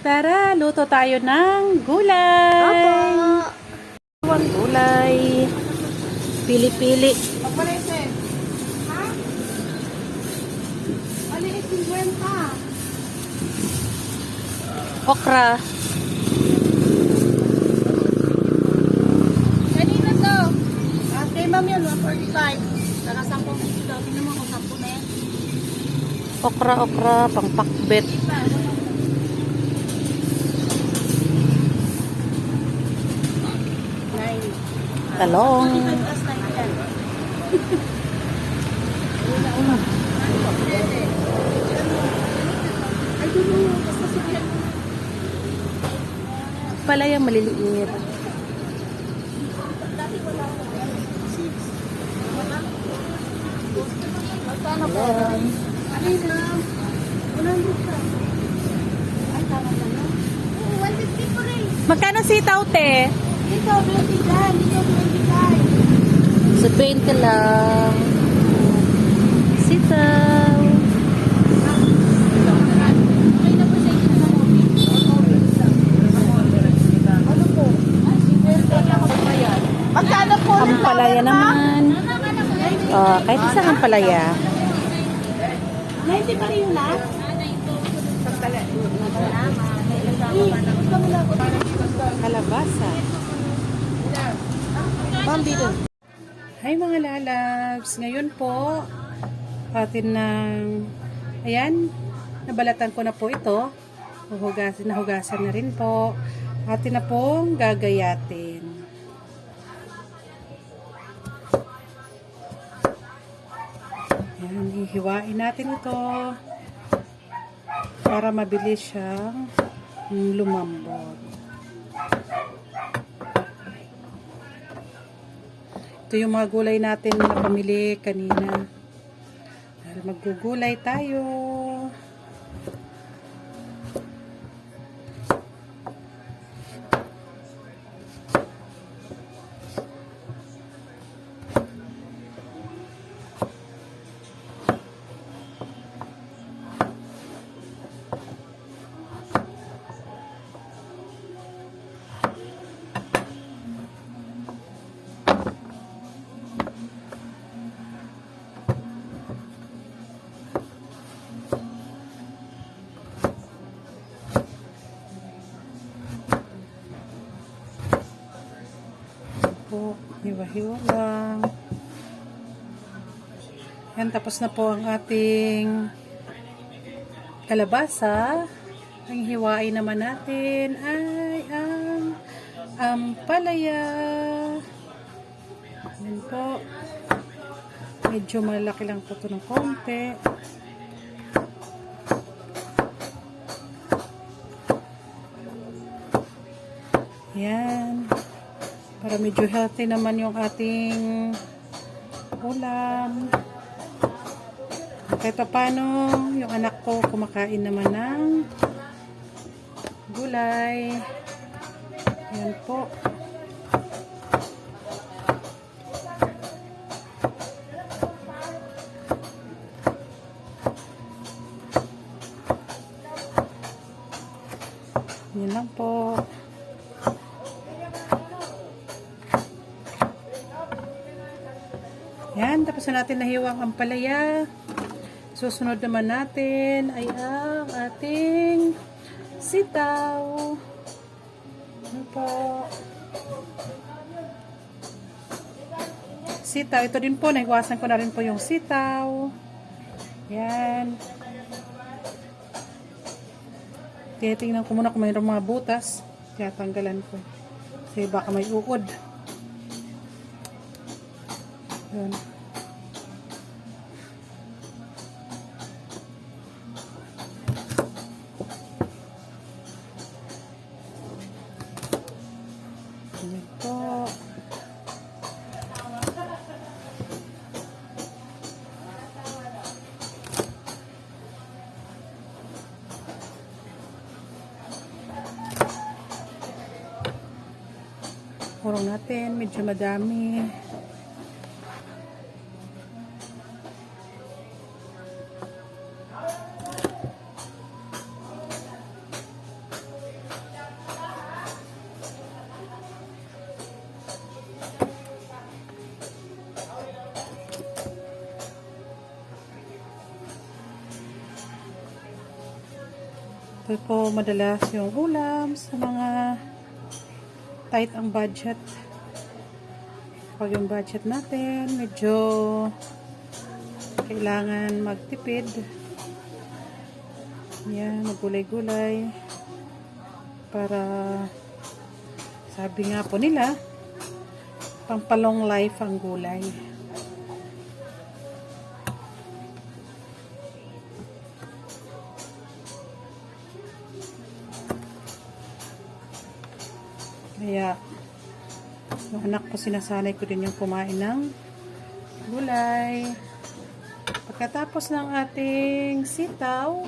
Tara, luto tayo ng gulay. Ang gulay. Pili-pili. Pagpalisin. Ha? Maliit yung kwenta. Okra. Kanina to. Kay ma'am yun, 145. Saka 10 piso daw. Tingnan mo kung 10 na yan. Okra, pang pakbet. Talong. Palayang maliliit. Magkano po? Ano yun na? 100 ka. Ay, tama na no? Oo, 150 po rin. Magkano sitaw, te? Dito, 20 dyan. Dito, 25. Sa 20 lang. Sitaw. Okay na po sa inyo na ano po? Magkano po? Ang palaya naman. Kahit isang ang palaya. 90 pa rin yun lahat? Kalabasa. Bambino. Hi mga lalabs. Ngayon po, atin ng, ayan, nabalatan ko na po ito. Nahugasan na rin po. Atin na pong gagayatin. Ayan, hihiwain natin ito para mabilis siyang lumambot. Ito yung mga gulay natin na pamili kanina. Dahil maggugulay tayo. Po, hiwa-hiwa lang. Yan, tapos na po ang ating kalabasa. Ang hiwain naman natin ay ang ampalaya. Yan po. Medyo malaki lang po ito ng konti. Yan. Para medyo healthy naman yung ating ulam. Kahit paano, yung anak ko kumakain naman ng gulay. Yan po. Yan lang po. Yan, tapos na natin nahiwang ang palaya. Susunod naman natin ay ang ating sitaw. Ano po? Sitaw. Ito din po, nahiwasan ko na rin po yung sitaw. Yan. Titingnan ko muna kung mayroong mga butas. Kaya tanggalan ko. Kasi baka may uod. Yan. Yan po. Kurong natin, medyo madami. Ito po madalas yung ulam sa mga tight ang budget. Pag yung budget natin, medyo kailangan magtipid. Yan, magulay-gulay. Para, sabi nga po nila, pampalong life ang gulay. Kaya, yung anak ko sinasanay ko din yung kumain ng gulay. Pagkatapos ng ating sitaw,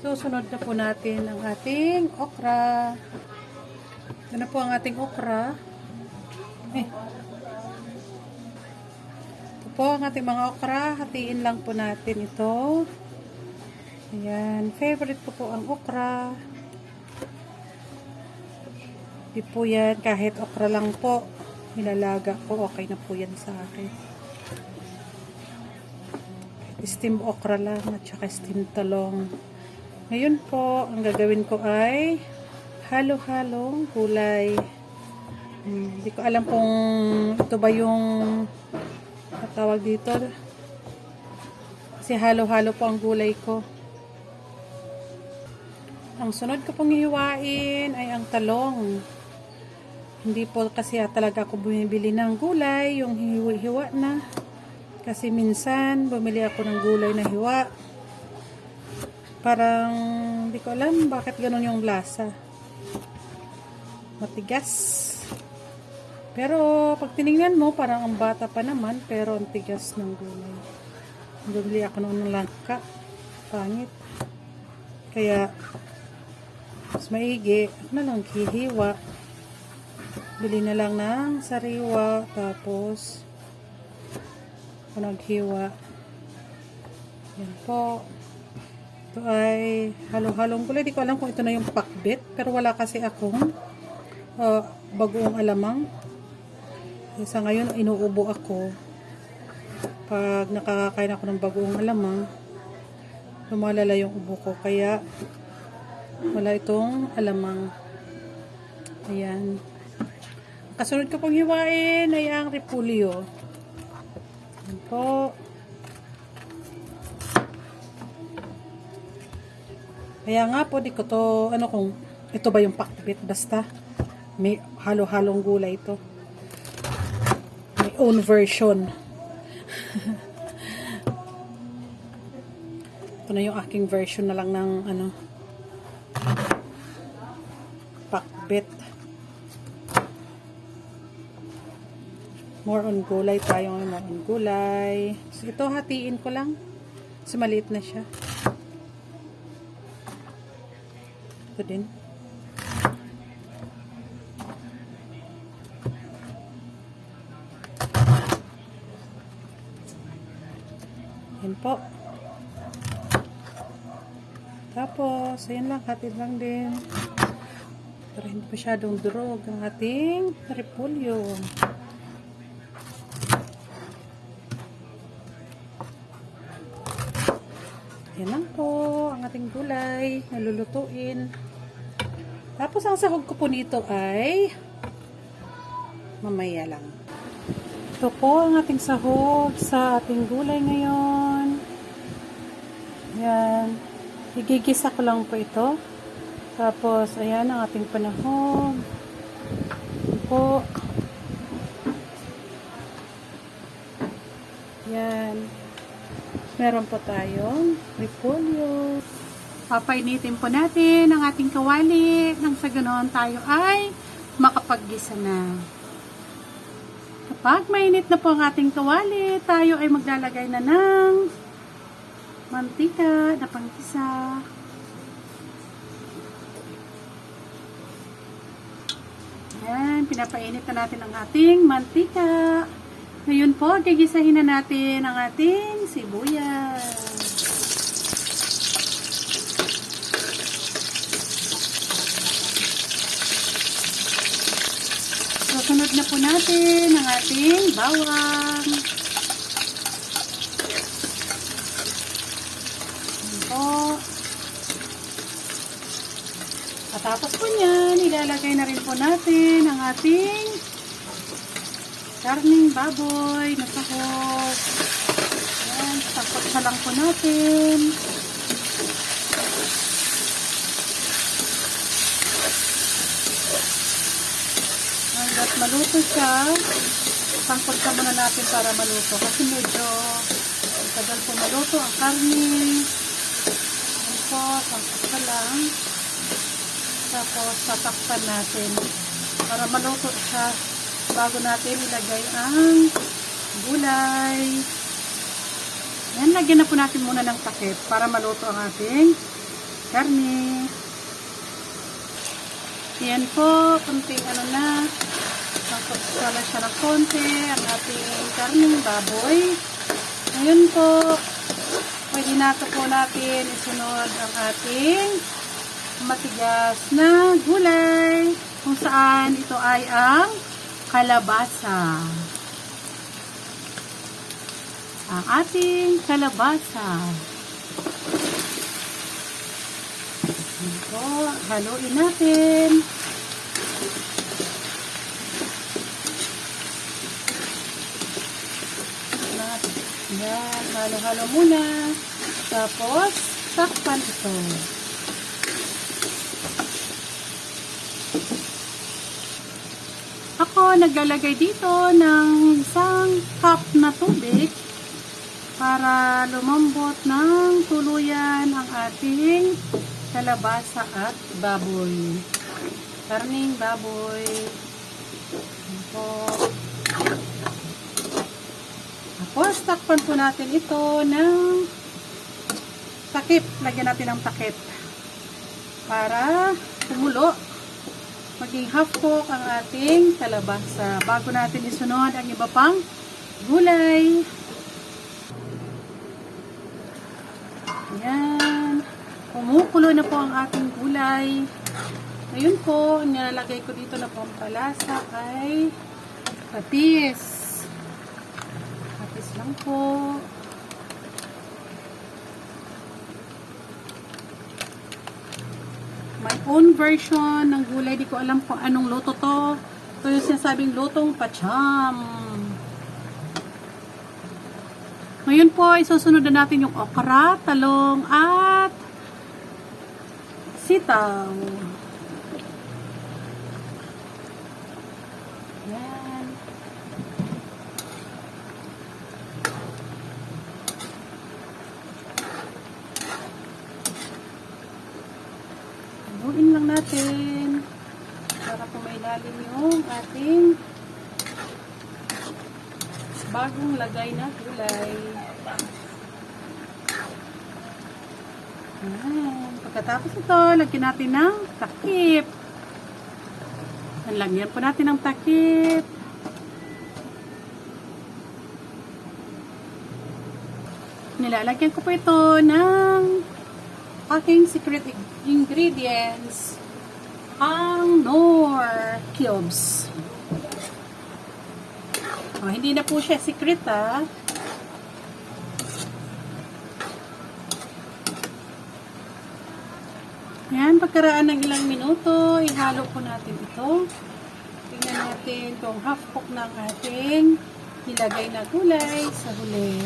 susunod na po natin ang ating okra. Ito na po ang ating okra. Ito po ang ating mga okra. Hatiin lang po natin ito. Ayan. Favorite ko po ang okra. Di po yan, kahit okra lang po, nilalaga ko, okay na po yan sa akin. Steam okra lang at saka steam talong. Ngayon po, ang gagawin ko ay halo-halong gulay. Hindi ko alam kung ito ba yung tawag dito. Kasi halo-halo po ang gulay ko. Ang sunod ko pong hiwain ay ang talong. Hindi po kasi talaga ako bumibili ng gulay, yung hiwa na. Kasi minsan, bumili ako ng gulay na hiwa. Parang, hindi ko alam bakit ganun yung lasa. Matigas. Pero, pag tinignan mo, parang ang bata pa naman, pero ang tigas ng gulay. Bumili ako noon ng langka. Pangit. Kaya, mas maigi, na lang hihiwa. Bili na lang ng sariwa, tapos naghiwa. Yan po. Ito ay halo-halong gulay. Di ko alam kung ito na yung pakbet, pero wala kasi akong bagoong alamang. Sa ngayon, inuubo ako. Pag nakakain ako ng bagoong alamang, lumalala yung ubo ko. Kaya, wala itong alamang. Ayan. Kasunod ko pong hiwain ay ang repolyo. Ayan po. Kaya nga po, di ko to, kung ito ba yung pakbit, basta may halo-halong gulay ito. May own version. Ito na yung aking version na lang ng pakbit. More on gulay tayo ngayon. More on gulay. So, ito hatiin ko lang. So, maliit na siya. Ito din. Yan po. Tapos, ayan lang. Hatid lang din. Para hindi masyadong durog ang ating repolyo. Yan lang po ang ating gulay na lulutuin. Tapos ang sahog ko po nito ay mamaya lang. Ito po ang ating sahog sa ating gulay ngayon. Yan. Igigisa ko lang po ito. Tapos ayan ang ating panahon. Yan po. Yan. Meron po tayong repolyo. Papainitin po natin ang ating kawali nang sa ganoon tayo ay makapaggisa na. Kapag mainit na po ang ating kawali, tayo ay maglalagay na ng mantika na panggisa. Ayan, pinapainit na natin ang ating mantika. Ngayon po, gigisahin na natin ang ating sibuyas. Susunod na po natin ang ating bawang. Ayan po. Katapos po niyan, ilalagay na rin po natin ang ating karning baboy na sahog. Ayan, tapos lang po natin. Hanggat maluto siya, sangkot ka muna natin para maluto. Kasi medyo tagal po maluto ang karne. Ayan po, sangkot ka lang. Tapos tatakpan natin para maluto siya bago natin ilagay ang gulay. Ayan, lagyan na po natin muna ng takip para maluto ang ating karne. Ayan po, kunting ano na, sangkot na siya ng konti ang ating karning baboy. Ngayon po, pwede na po natin isunod ang ating matigas na gulay kung saan ito ay ang kalabasa. Ang ating kalabasa. Ito, haluin natin. Yan, halo-halo muna. Tapos, takpan ito. Ako naglalagay dito ng isang cup na tubig para lumambot ng tuluyan ang ating kalabasa at baboy. Karning baboy. Ito. Tapos takpan po natin ito ng takip. Lagyan natin ng takip para kumulo. Maging half cook ang ating kalabasa bago natin isunod ang iba pang gulay. Ayan. Kumukulo na po ang ating gulay. Ngayon po, nilalagay ko dito na pampalasa ay patis. Patis lang po. My own version ng gulay. Di ko alam kung anong luto to. Ito yung sinasabing lutong pacham. Ngayon po, isusunod na natin yung okra, talong, at sitaw. Yan. Haluin lang natin para pumailalim yung ating bagong lagay na gulay. Ayan. Pagkatapos ito, lagyan natin ng takip. Lagyan po natin ng takip. Nilalagyan ko po ito ng aking secret ingredients, ang Knorr cubes. Oh, hindi na po siya secret, ha. Yan, pagkaraan ng ilang minuto, ihalo po natin ito. Tingnan natin kung half cook ng ating nilagay na gulay sa huli.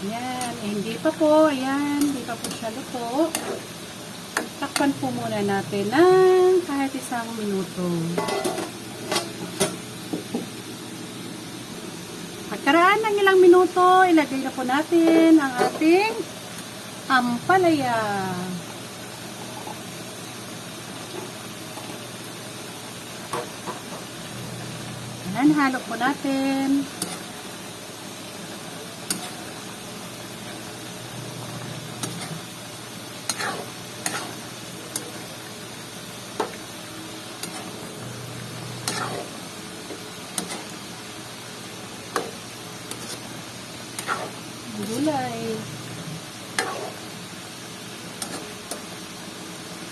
Yan, hindi pa po, ayan, hindi pa po siya luto. Takpan po muna natin ng kahit isang minuto. Pagkaraan ng ilang minuto, ilagay na po natin ang ating ampalaya. Ayan, halo po natin. Gulay.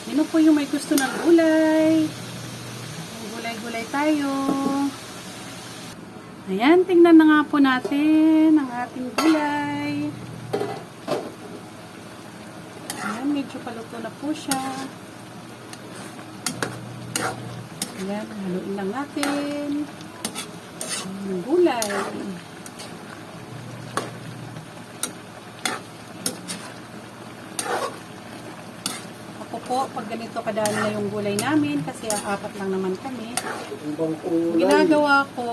Sino po yung may gusto ng gulay? Gulay-gulay tayo. Ayan, tingnan na nga po natin ang ating gulay. Ayan, medyo paluto na po siya. Ayan, haluin lang natin. Ang gulay. Ako po, pag ganito kadami na yung gulay namin, kasi apat lang naman kami, ginagawa ko,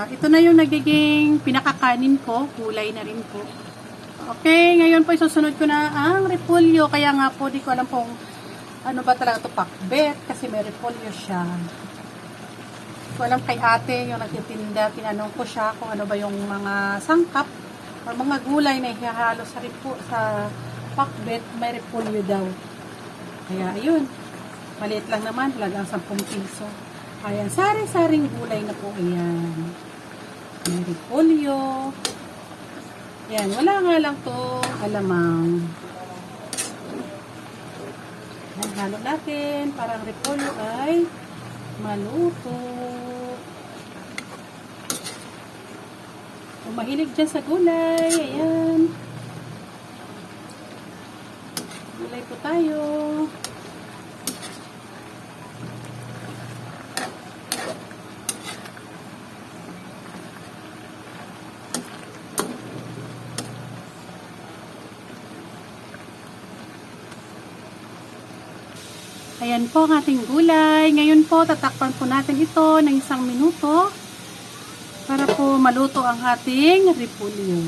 ito na yung nagiging pinakakanin ko, gulay na rin po. Okay, ngayon po isusunod ko na ang repolyo, kaya nga po di ko alam kung ano ba talaga ito, pakbet, kasi may repolyo siya. So, alam kay ate, yung nagtitinda, tinanong ko siya kung ano ba yung mga sangkap o mga gulay na ihahalo sa pakbet, may repolyo daw. Kaya, ayun. Maliit lang naman, halagang 10 piso. Ayan, sari-saring gulay na po. Ayan. May repolyo. Ayan, wala nga lang to alamang. Ayan, halo natin. Parang repolyo ay maluto. Kung mahilig dyan sa gulay, ayan. Gulay po tayo. Ayan po ang ating gulay. Ngayon po, tatakpan po natin ito ng 1 minuto para po maluto ang ating repolyo.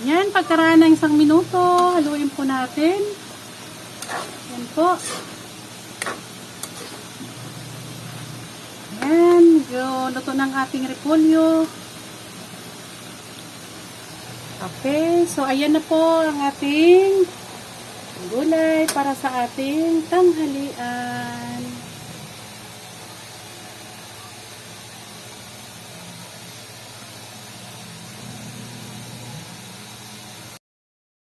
Ayan, pagkaraan ng 1 minuto, haluin po natin. Ayan po. Ayan, medyo luto ng ating repolyo. Okay, so ayan na po ang ating gulay para sa ating tanghalian.